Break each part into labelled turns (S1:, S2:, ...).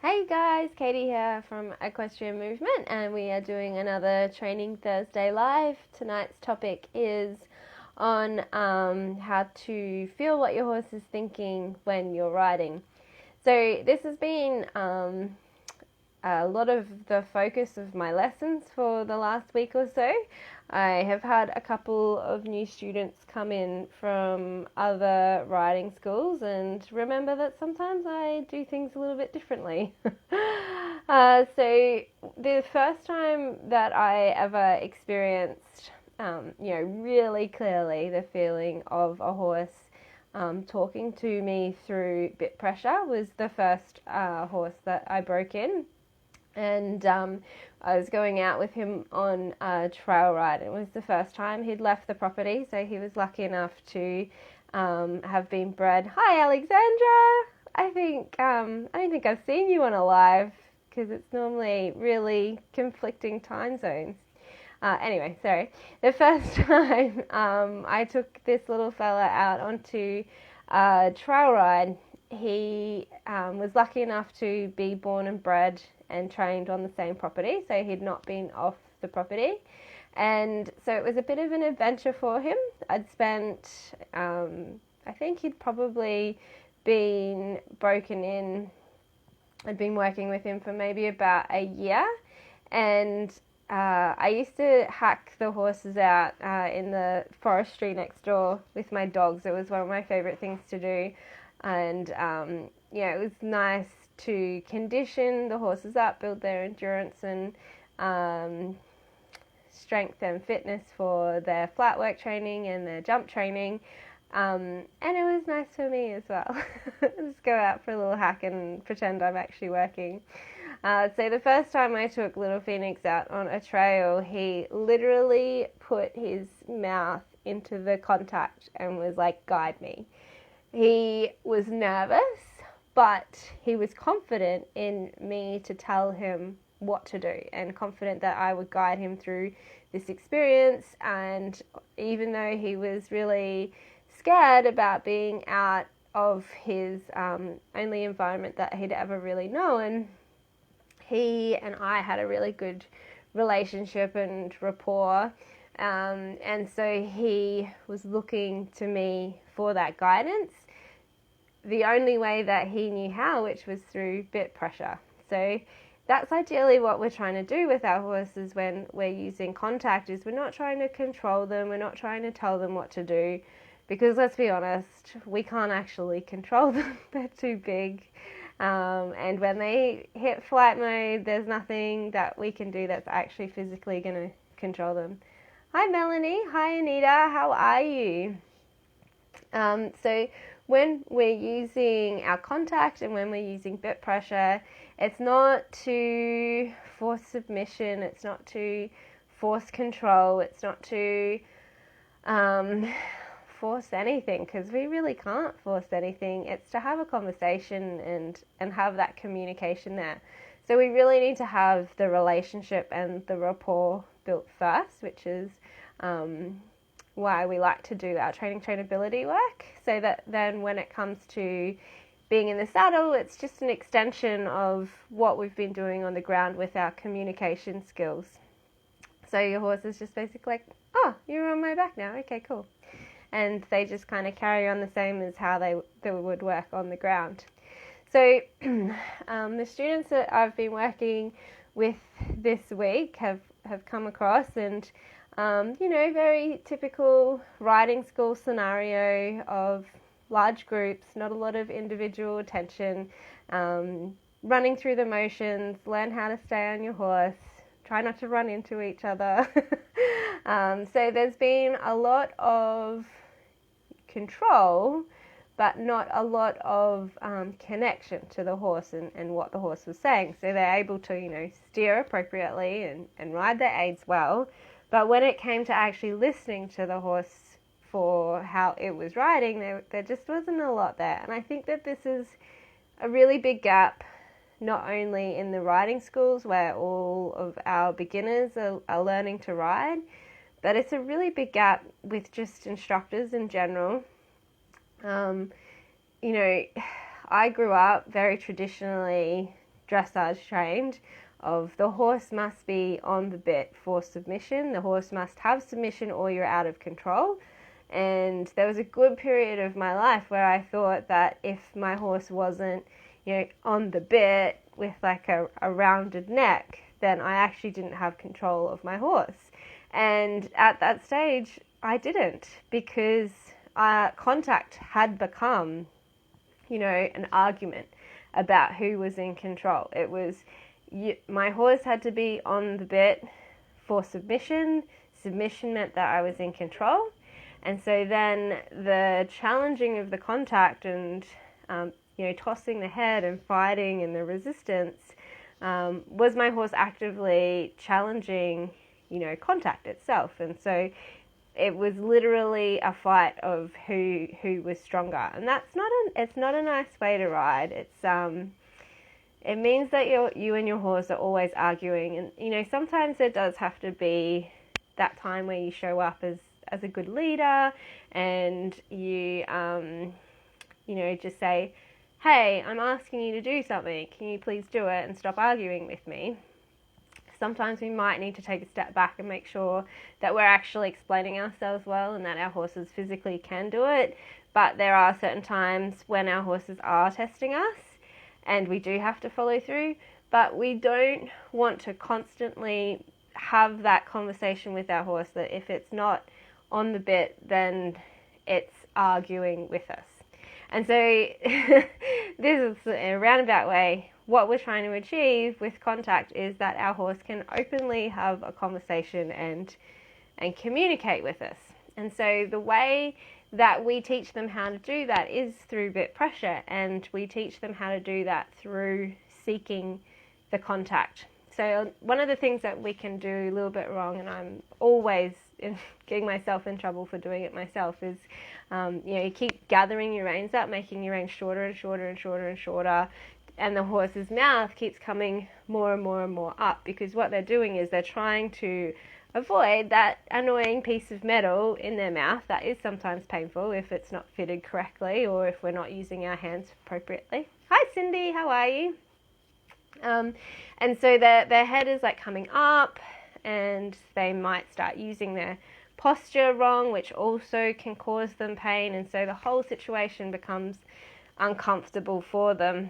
S1: Hey guys, Katie here from Equestrian Movement, and we are doing another Training Thursday live. Tonight's topic is on how to feel what your horse is thinking when you're riding. So this has been a lot of the focus of my lessons for the last week or so. I have had a couple of new students come in from other riding schools, and remember that sometimes I do things a little bit differently. So the first time that I ever experienced, really clearly the feeling of a horse talking to me through bit pressure was the first horse that I broke in. And I was going out with him on a trail ride. It was the first time he'd left the property, so he was lucky enough to have been bred. Hi, Alexandra. I don't think I've seen you on a live because it's normally really conflicting time zones. Anyway, sorry. The first time I took this little fella out onto a trail ride, he was lucky enough to be born and bred and trained on the same property, so he'd not been off the property. And so it was a bit of an adventure for him. I'd spent, I think he'd probably been broken in. I'd been working with him for maybe about a year, and I used to hack the horses out in the forestry next door with my dogs. It was one of my favourite things to do, and it was nice to condition the horses up, build their endurance and strength and fitness for their flat work training and their jump training. And it was nice for me as well. Just go out for a little hack and pretend I'm actually working. So the first time I took Little Phoenix out on a trail, he literally put his mouth into the contact and was like, guide me. He was nervous, but he was confident in me to tell him what to do and confident that I would guide him through this experience. And even though he was really scared about being out of his only environment that he'd ever really known, he and I had a really good relationship and rapport. And so he was looking to me for that guidance the only way that he knew how, which was through bit pressure. So that's ideally what we're trying to do with our horses when we're using contact. Is we're not trying to control them, we're not trying to tell them what to do, because let's be honest, we can't actually control them. They're too big. And when they hit flight mode, there's nothing that we can do that's actually physically going to control them. Hi Melanie, hi Anita, how are you? So when we're using our contact and when we're using bit pressure, it's not to force submission, it's not to force control, it's not to force anything, because we really can't force anything. It's to have a conversation and have that communication there. So we really need to have the relationship and the rapport built first, which is why we like to do our training trainability work, so that then when it comes to being in the saddle, it's just an extension of what we've been doing on the ground with our communication skills. So your horse is just basically like, oh, you're on my back now, okay, cool. And they just kind of carry on the same as how they would work on the ground. So the students that I've been working with this week have come across, and very typical riding school scenario of large groups, not a lot of individual attention, running through the motions, learn how to stay on your horse, try not to run into each other. So there's been a lot of control, but not a lot of connection to the horse and what the horse was saying. So they're able to, steer appropriately and ride their aids well. But when it came to actually listening to the horse for how it was riding, there just wasn't a lot there. And I think that this is a really big gap, not only in the riding schools where all of our beginners are learning to ride, but it's a really big gap with just instructors in general. I grew up very traditionally dressage trained of the horse must be on the bit for submission. The horse must have submission or you're out of control. And there was a good period of my life where I thought that if my horse wasn't, on the bit with like a rounded neck, then I actually didn't have control of my horse. And at that stage, I didn't, because contact had become, an argument about who was in control. It was, my horse had to be on the bit for submission. Submission meant that I was in control. And so then the challenging of the contact and, tossing the head and fighting and the resistance was my horse actively challenging, contact itself. And so it was literally a fight of who was stronger. And it's not a nice way to ride. It means that you and your horse are always arguing. And, sometimes there does have to be that time where you show up as a good leader and you, just say, hey, I'm asking you to do something. Can you please do it and stop arguing with me? Sometimes we might need to take a step back and make sure that we're actually explaining ourselves well and that our horses physically can do it. But there are certain times when our horses are testing us and we do have to follow through. But we don't want to constantly have that conversation with our horse that if it's not on the bit, then it's arguing with us. And so this is, in a roundabout way, what we're trying to achieve with contact is that our horse can openly have a conversation and communicate with us. And so the way that we teach them how to do that is through bit pressure, and we teach them how to do that through seeking the contact. So one of the things that we can do a little bit wrong, and I'm always getting myself in trouble for doing it myself, is you keep gathering your reins up, making your reins shorter and shorter and shorter and shorter, and the horse's mouth keeps coming more and more and more up, because what they're doing is they're trying to avoid that annoying piece of metal in their mouth that is sometimes painful if it's not fitted correctly or if we're not using our hands appropriately. Hi Cindy, how are you? And so their head is like coming up, and they might start using their posture wrong, which also can cause them pain. And so the whole situation becomes uncomfortable for them.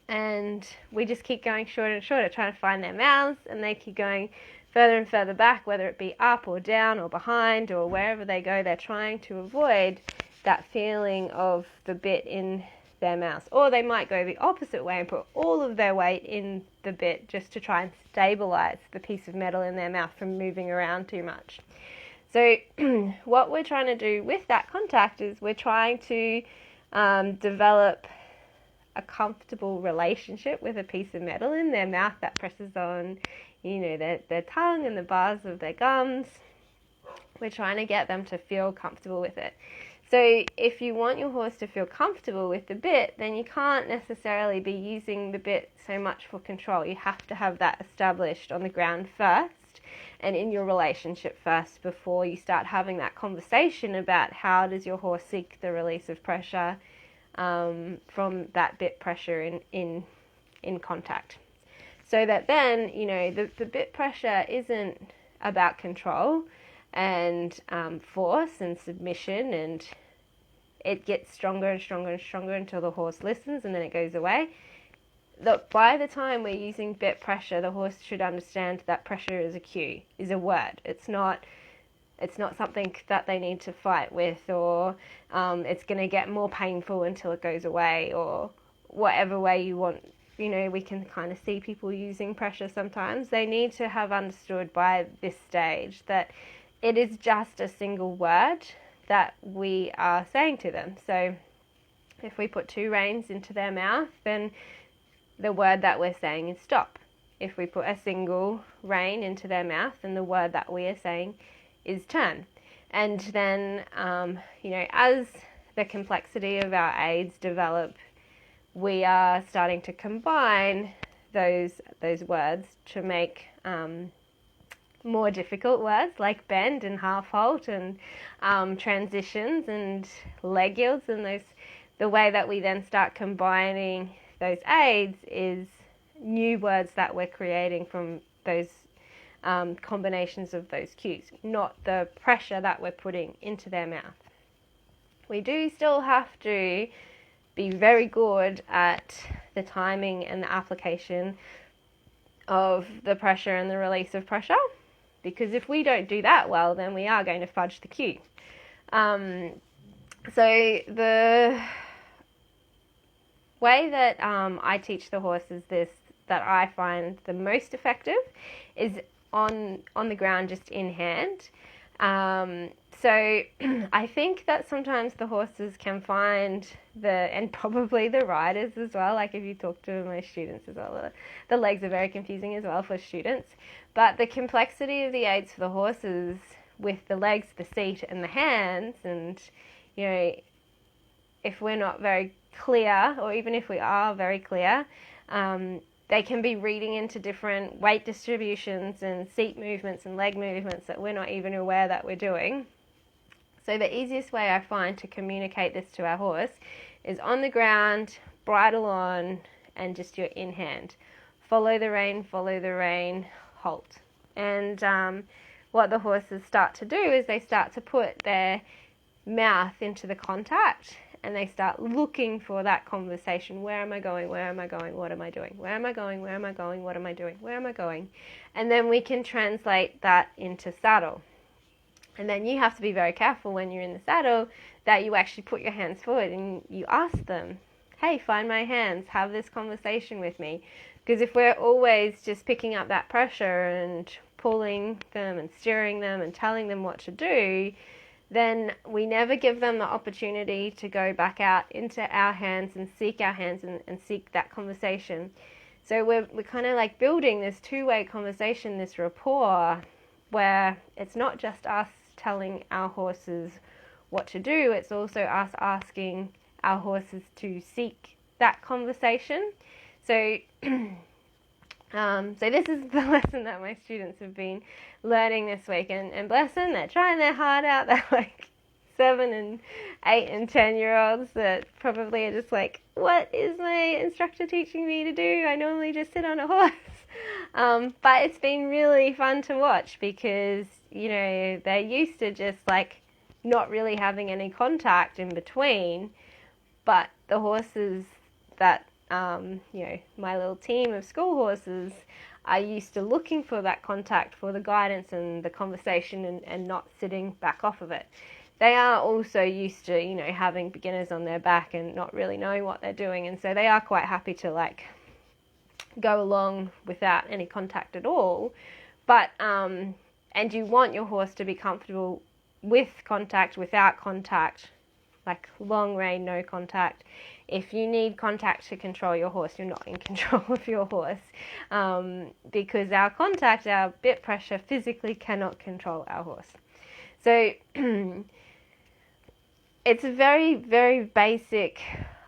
S1: And we just keep going shorter and shorter, trying to find their mouths, and they keep going further and further back, whether it be up or down or behind or wherever they go. They're trying to avoid that feeling of the bit in their mouth. Or they might go the opposite way and put all of their weight in the bit just to try and stabilize the piece of metal in their mouth from moving around too much. So what we're trying to do with that contact is we're trying to develop a comfortable relationship with a piece of metal in their mouth that presses on, their tongue and the bars of their gums. We're trying to get them to feel comfortable with it. So if you want your horse to feel comfortable with the bit, then you can't necessarily be using the bit so much for control. You have to have that established on the ground first and in your relationship first before you start having that conversation about how does your horse seek the release of pressure from that bit pressure in contact. So that then, the bit pressure isn't about control and force and submission, and it gets stronger and stronger and stronger until the horse listens, and then it goes away. Look, by the time we're using bit pressure, the horse should understand that pressure is a cue, is a word. It's not something that they need to fight with, or it's going to get more painful until it goes away, or whatever way you want. We can kind of see people using pressure sometimes. They need to have understood by this stage that it is just a single word that we are saying to them. So if we put 2 reins into their mouth, then the word that we're saying is stop. If we put a single rein into their mouth, then the word that we are saying is turn. And then, as the complexity of our aids develop, we are starting to combine those words to make more difficult words like bend and half halt and transitions and leg yields, and the way that we then start combining those aids is new words that we're creating from those combinations of those cues, not the pressure that we're putting into their mouth. We do still have to be very good at the timing and the application of the pressure and the release of pressure, because if we don't do that well, then we are going to fudge the cue. So the way that I teach the horses this, that I find the most effective, is on the ground, just in hand. So I think that sometimes the horses can find and probably the riders as well, like if you talk to my students as well, the legs are very confusing as well for students. But the complexity of the aids for the horses with the legs, the seat and the hands, and if we're not very clear, or even if we are very clear, they can be reading into different weight distributions and seat movements and leg movements that we're not even aware that we're doing. So the easiest way I find to communicate this to our horse is on the ground, bridle on, and just your in hand. Follow the rein, halt. And what the horses start to do is they start to put their mouth into the contact, and they start looking for that conversation. Where am I going? Where am I going? What am I doing? Where am I going? Where am I going? What am I doing? Where am I going? And then we can translate that into saddle. And then you have to be very careful when you're in the saddle that you actually put your hands forward and you ask them, hey, find my hands, have this conversation with me. Because if we're always just picking up that pressure and pulling them and steering them and telling them what to do, then we never give them the opportunity to go back out into our hands and seek our hands and seek that conversation. So we're kind of like building this two-way conversation, this rapport, where it's not just us telling our horses what to do, it's also us asking our horses to seek that conversation. So so this is the lesson that my students have been learning this week, and bless them, they're trying their heart out. They're like 7 and 8 and 10-year-olds that probably are just like, what is my instructor teaching me to do? I normally just sit on a horse. But it's been really fun to watch because, they're used to just like not really having any contact in between, but the horses that my little team of school horses are used to looking for that contact, for the guidance and the conversation, and not sitting back off of it. They are also used to, having beginners on their back and not really knowing what they're doing, and so they are quite happy to like go along without any contact at all. But and you want your horse to be comfortable with contact, without contact, like long rein, no contact. If you need contact to control your horse, you're not in control of your horse, because our contact, our bit pressure, physically cannot control our horse. So it's a very, very basic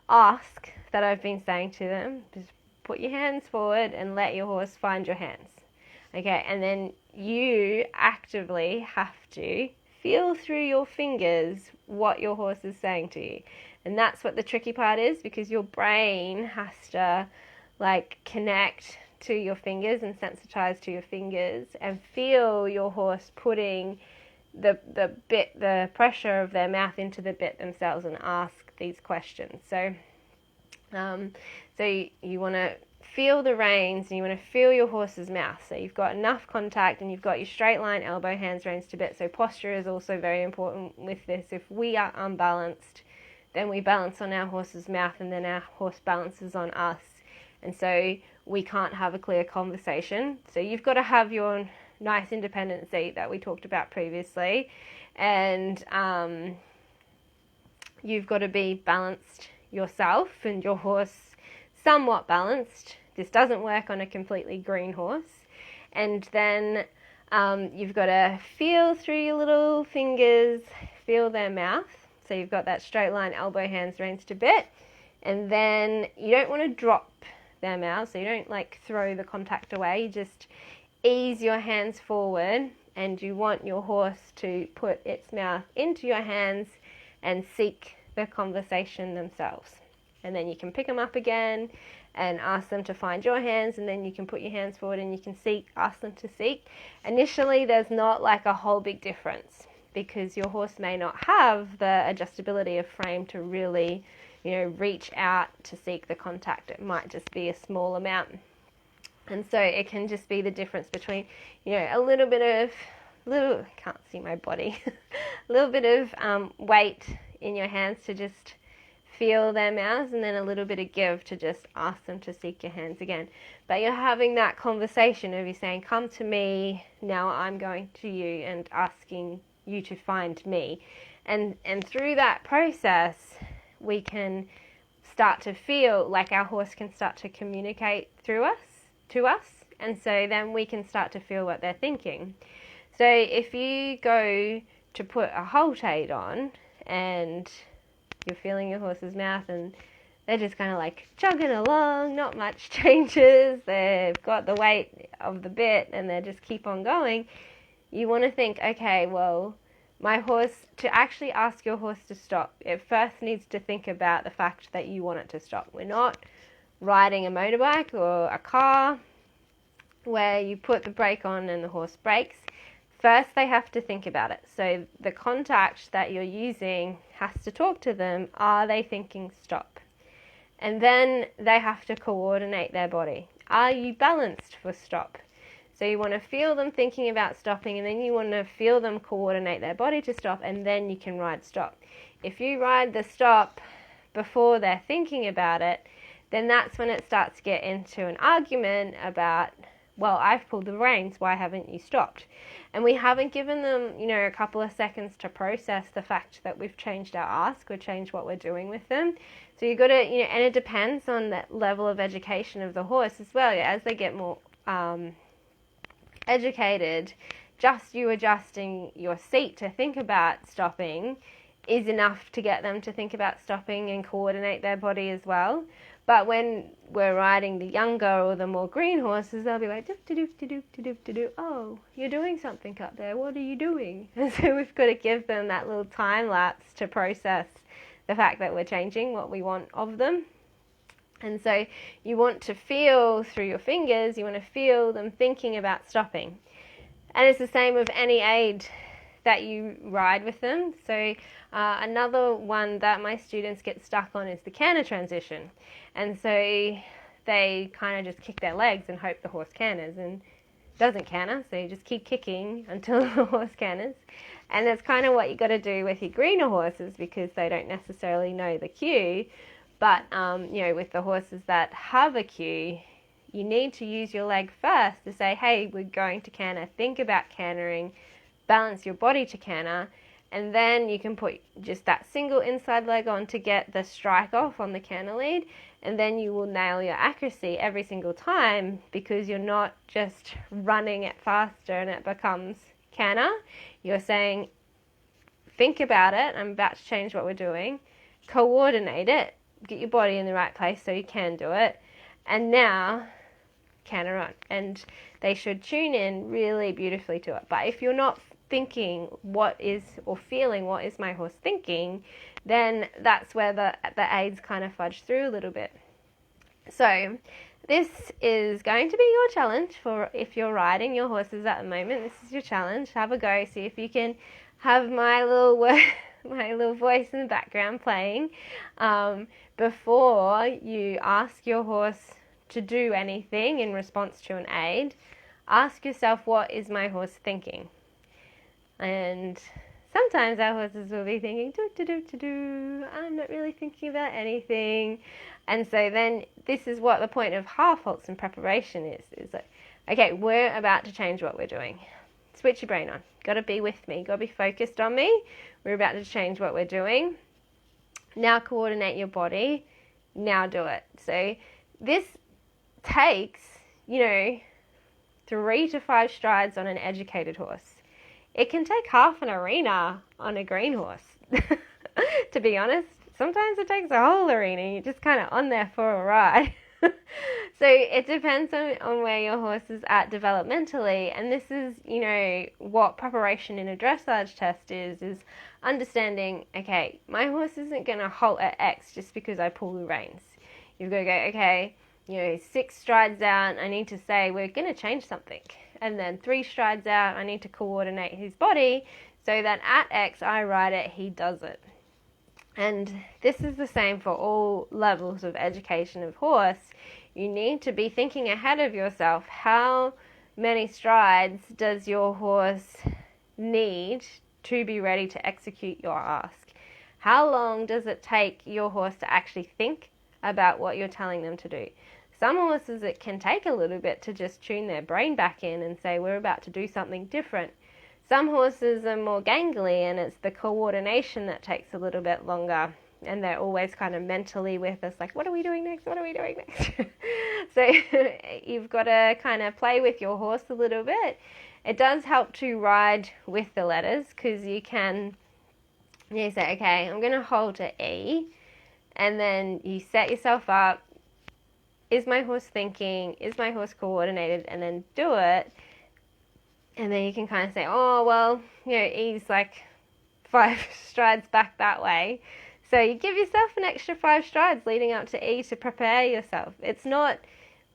S1: ask that I've been saying to them. Just put your hands forward and let your horse find your hands. Okay, and then you actively have to feel through your fingers what your horse is saying to you. And that's what the tricky part is, because your brain has to like connect to your fingers and sensitize to your fingers and feel your horse putting the pressure of their mouth into the bit themselves and ask these questions. So you want to feel the reins and you want to feel your horse's mouth. So you've got enough contact and you've got your straight line, elbow, hands, reins to bit. So posture is also very important with this. If we are unbalanced, then we balance on our horse's mouth and then our horse balances on us. And so we can't have a clear conversation. So you've got to have your nice independent seat that we talked about previously. And you've got to be balanced yourself and your horse somewhat balanced. This doesn't work on a completely green horse. And then you've got to feel through your little fingers, feel their mouth. So you've got that straight line, elbow, hands, reins to bit. And then you don't want to drop their mouth, so you don't like throw the contact away. You just ease your hands forward and you want your horse to put its mouth into your hands and seek the conversation themselves. And then you can pick them up again and ask them to find your hands, and then you can put your hands forward and you can ask them to seek. Initially, there's not like a whole big difference because your horse may not have the adjustability of frame to really, reach out to seek the contact. It might just be a small amount. And so it can just be the difference between, a little bit of, I can't see my body, a little bit of weight in your hands to just feel their mouths, and then a little bit of give to just ask them to seek your hands again. But you're having that conversation of you saying, come to me, now I'm going to you, and asking you to find me. And through that process, we can start to feel like our horse can start to communicate to us, and so then we can start to feel what they're thinking. So if you go to put a halt aid on and you're feeling your horse's mouth and they're just kind of like chugging along, not much changes, they've got the weight of the bit and they just keep on going, you want to think, okay, well, my horse, to actually ask your horse to stop, it first needs to think about the fact that you want it to stop. We're not riding a motorbike or a car where you put the brake on and the horse brakes. First, they have to think about it. So the contact that you're using has to talk to them. Are they thinking stop? And then they have to coordinate their body. Are you balanced for stop? So you want to feel them thinking about stopping, and then you want to feel them coordinate their body to stop, and then you can ride stop. If you ride the stop before they're thinking about it, then that's when it starts to get into an argument about, well, I've pulled the reins, why haven't you stopped? And we haven't given them, a couple of seconds to process the fact that we've changed our ask or changed what we're doing with them. So you've got to, and it depends on that level of education of the horse as well. As they get more educated, just you adjusting your seat to think about stopping is enough to get them to think about stopping and coordinate their body as well. But when we're riding the younger or the more green horses, they'll be like, doop-de-doop-de-doop-de-doop-de-doop. Oh, you're doing something up there. What are you doing? And so we've got to give them that little time lapse to process the fact that we're changing what we want of them. And so you want to feel through your fingers, you want to feel them thinking about stopping. And it's the same with any aid that you ride with them. So another one that my students get stuck on is the canter transition. And so they kind of just kick their legs and hope the horse canters, and doesn't canter, so you just keep kicking until the horse canters. And that's kind of what you got to do with your greener horses, because they don't necessarily know the cue. But with the horses that have a cue, you need to use your leg first to say, hey, we're going to canter, think about cantering, balance your body to canter, and then you can put just that single inside leg on to get the strike off on the canter lead, and then you will nail your accuracy every single time, because you're not just running it faster and it becomes canter. You're saying, think about it, I'm about to change what we're doing, coordinate it, get your body in the right place so you can do it, and now canter on. And they should tune in really beautifully to it. But if you're not thinking feeling what is my horse thinking, then that's where the aids kind of fudge through a little bit. So this is going to be your challenge for if you're riding your horses at the moment. This is your challenge. Have a go. See if you can have my little voice in the background playing before you ask your horse to do anything in response to an aid. Ask yourself, what is my horse thinking? And sometimes our horses will be thinking, I'm not really thinking about anything. And so then this is what the point of half halts and preparation is like, okay, we're about to change what we're doing. Switch your brain on. Got to be with me. Got to be focused on me. We're about to change what we're doing. Now coordinate your body. Now do it. So this takes, 3 to 5 strides on an educated horse. It can take half an arena on a green horse, to be honest. Sometimes it takes a whole arena. You're just kind of on there for a ride. So it depends on where your horse is at developmentally. And this is, what preparation in a dressage test is understanding, okay, my horse isn't going to halt at X just because I pull the reins. You've got to go, okay, 6 strides out, I need to say, we're going to change something. And then 3 strides out, I need to coordinate his body so that at X, I ride it, he does it. And this is the same for all levels of education of horse. You need to be thinking ahead of yourself. How many strides does your horse need to be ready to execute your ask? How long does it take your horse to actually think about what you're telling them to do? Some horses, it can take a little bit to just tune their brain back in and say, we're about to do something different. Some horses are more gangly, and it's the coordination that takes a little bit longer, and they're always kind of mentally with us, like, what are we doing next? What are we doing next? So you've got to kind of play with your horse a little bit. It does help to ride with the letters, because you say, okay, I'm going to hold to E, and then you set yourself up. Is my horse thinking? Is my horse coordinated? And then do it. And then you can kind of say, oh, well, E's like 5 strides back that way. So you give yourself an extra 5 strides leading up to E to prepare yourself. It's not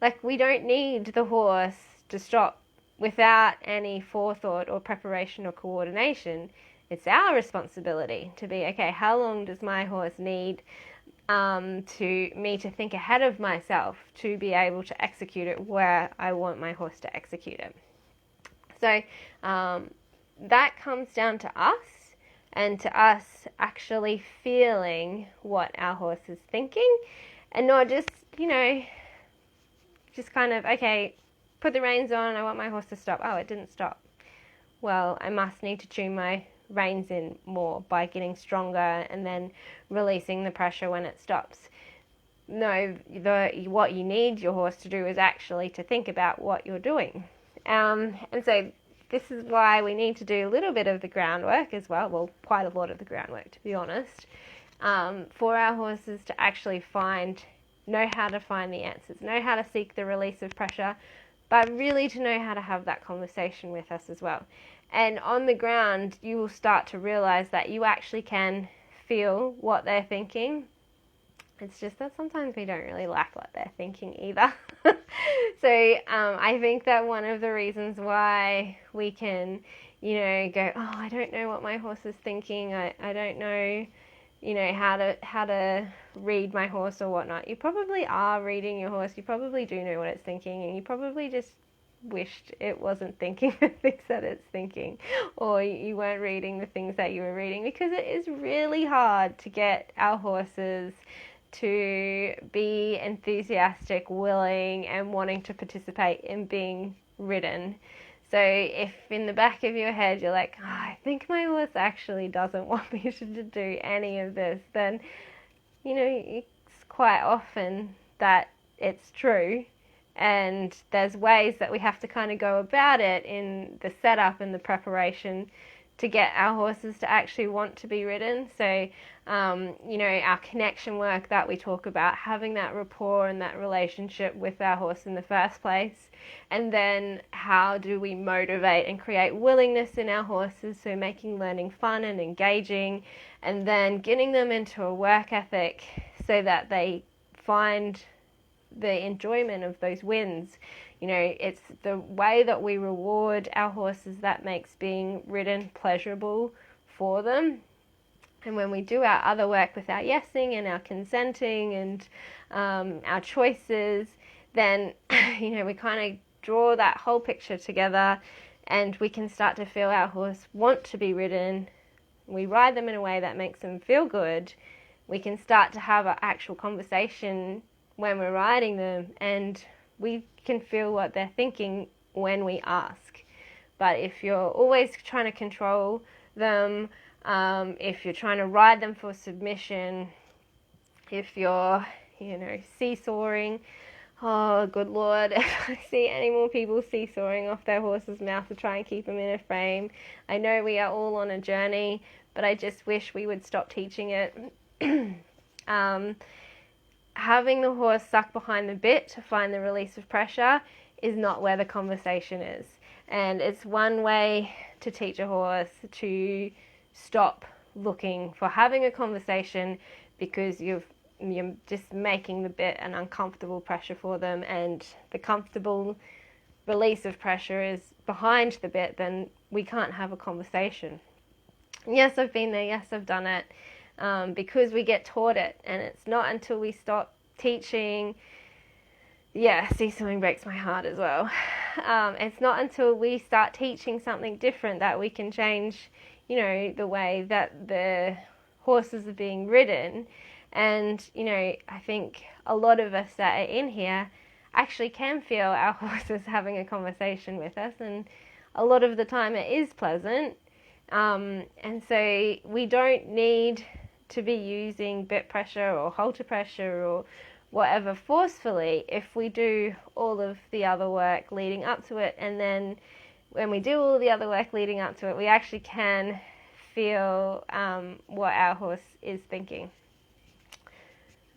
S1: like we don't need the horse to stop without any forethought or preparation or coordination. It's our responsibility to be, okay, how long does my horse need to think ahead of myself to be able to execute it where I want my horse to execute it. So that comes down to us, and to us actually feeling what our horse is thinking, and not just, just kind of, okay, put the reins on, I want my horse to stop. Oh, it didn't stop. Well, I must need to tune my reins in more by getting stronger and then releasing the pressure when it stops. No, what you need your horse to do is actually to think about what you're doing. And so this is why we need to do a little bit of the groundwork as well quite a lot of the groundwork, to be honest, for our horses to actually know how to find the answers, know how to seek the release of pressure, but really to know how to have that conversation with us as well. And on the ground, you will start to realize that you actually can feel what they're thinking. It's just that sometimes we don't really like what they're thinking either. So I think that one of the reasons why we can, go, oh, I don't know what my horse is thinking. I don't know, how to read my horse or whatnot. You probably are reading your horse. You probably do know what it's thinking, and you probably just wished it wasn't thinking the things that it's thinking, or you weren't reading the things that you were reading, because it is really hard to get our horses to be enthusiastic, willing, and wanting to participate in being ridden. So if in the back of your head you're like, oh, I think my horse actually doesn't want me to do any of this, then it's quite often that it's true. And there's ways that we have to kind of go about it in the setup and the preparation to get our horses to actually want to be ridden. So, our connection work that we talk about, having that rapport and that relationship with our horse in the first place. And then how do we motivate and create willingness in our horses? So making learning fun and engaging, and then getting them into a work ethic so that they find the enjoyment of those wins. It's the way that we reward our horses that makes being ridden pleasurable for them. And when we do our other work with our yesing and our consenting and our choices, then we kind of draw that whole picture together, and we can start to feel our horse want to be ridden. We ride them in a way that makes them feel good. We can start to have an actual conversation when we're riding them, and we can feel what they're thinking when we ask. But if you're always trying to control them, if you're trying to ride them for submission, if you're, seesawing, oh, good Lord, if I see any more people seesawing off their horse's mouth to try and keep them in a frame, I know we are all on a journey, but I just wish we would stop teaching it. Having the horse suck behind the bit to find the release of pressure is not where the conversation is. And it's one way to teach a horse to stop looking for having a conversation, because you've you're just making the bit an uncomfortable pressure for them, and the comfortable release of pressure is behind the bit, then we can't have a conversation. Yes, I've been there. Yes, I've done it, because we get taught it, and it's not until we stop teaching. Yeah, see, something breaks my heart as well. It's not until we start teaching something different that we can change, the way that the horses are being ridden. And, I think a lot of us that are in here actually can feel our horses having a conversation with us, and a lot of the time it is pleasant. And so we don't need to be using bit pressure or halter pressure or whatever forcefully if we do all of the other work leading up to it. And then when we do all the other work leading up to it, we actually can feel what our horse is thinking.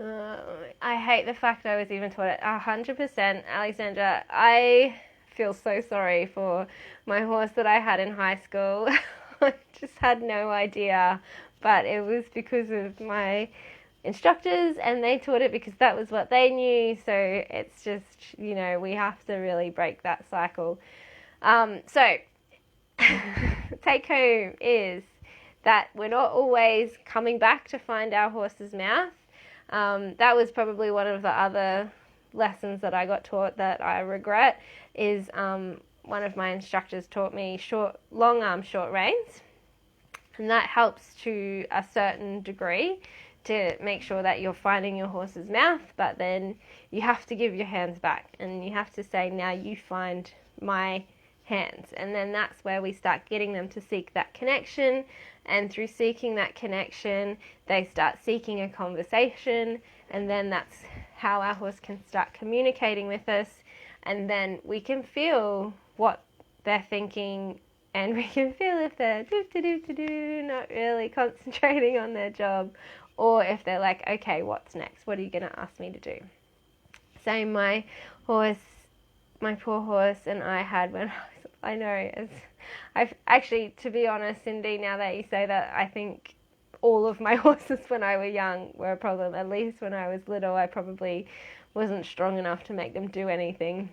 S1: I hate the fact I was even taught it. 100%, Alexandra. I feel so sorry for my horse that I had in high school. I just had no idea, but it was because of my instructors, and they taught it because that was what they knew. So it's just, we have to really break that cycle. So take home is that we're not always coming back to find our horse's mouth. That was probably one of the other lessons that I got taught that I regret, is one of my instructors taught me long arm, short reins, and that helps to a certain degree to make sure that you're finding your horse's mouth, but then you have to give your hands back, and you have to say, now you find my hands. And then that's where we start getting them to seek that connection, and through seeking that connection, they start seeking a conversation, and then that's how our horse can start communicating with us, and then we can feel what they're thinking, and we can feel if they're not really concentrating on their job, or if they're like, okay, what's next? What are you going to ask me to do? So my poor horse, and I had when I know, I've actually, to be honest, Cindy, now that you say that, I think all of my horses when I was young were a problem. At least when I was little, I probably wasn't strong enough to make them do anything.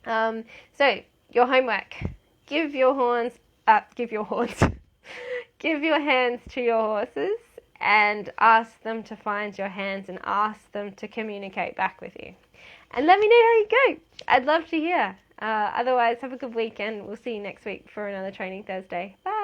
S1: So your homework: give your hands to your horses, and ask them to find your hands, and ask them to communicate back with you. And let me know how you go. I'd love to hear. Otherwise, have a good weekend. We'll see you next week for another Training Thursday. Bye.